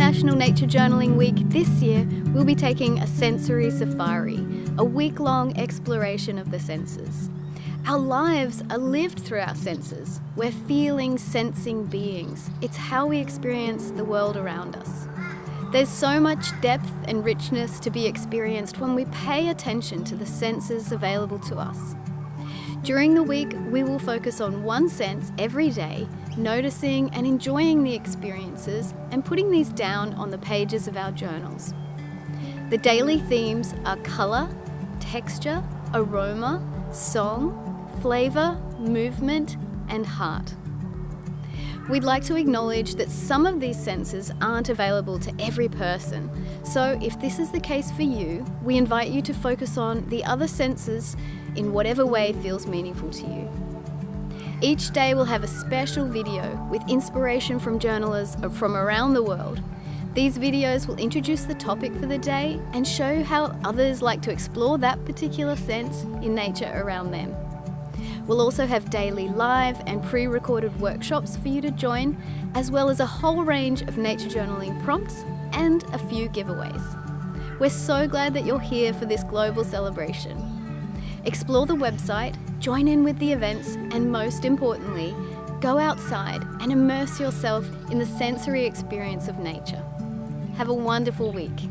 International Nature Journaling Week this year, we'll be taking a sensory safari, a week-long exploration of the senses. Our lives are lived through our senses. We're feeling, sensing beings. It's how we experience the world around us. There's so much depth and richness to be experienced when we pay attention to the senses available to us. During the week, we will focus on one sense every day, noticing and enjoying the experiences and putting these down on the pages of our journals. The daily themes are colour, texture, aroma, song, flavour, movement, and heart. We'd like to acknowledge that some of these senses aren't available to every person, so if this is the case for you, we invite you to focus on the other senses in whatever way feels meaningful to you. Each day we'll have a special video with inspiration from journalists from around the world. These videos will introduce the topic for the day and show how others like to explore that particular sense in nature around them. We'll also have daily live and pre-recorded workshops for you to join, as well as a whole range of nature journaling prompts and a few giveaways. We're so glad that you're here for this global celebration. Explore the website, join in with the events, and most importantly, go outside and immerse yourself in the sensory experience of nature. Have a wonderful week.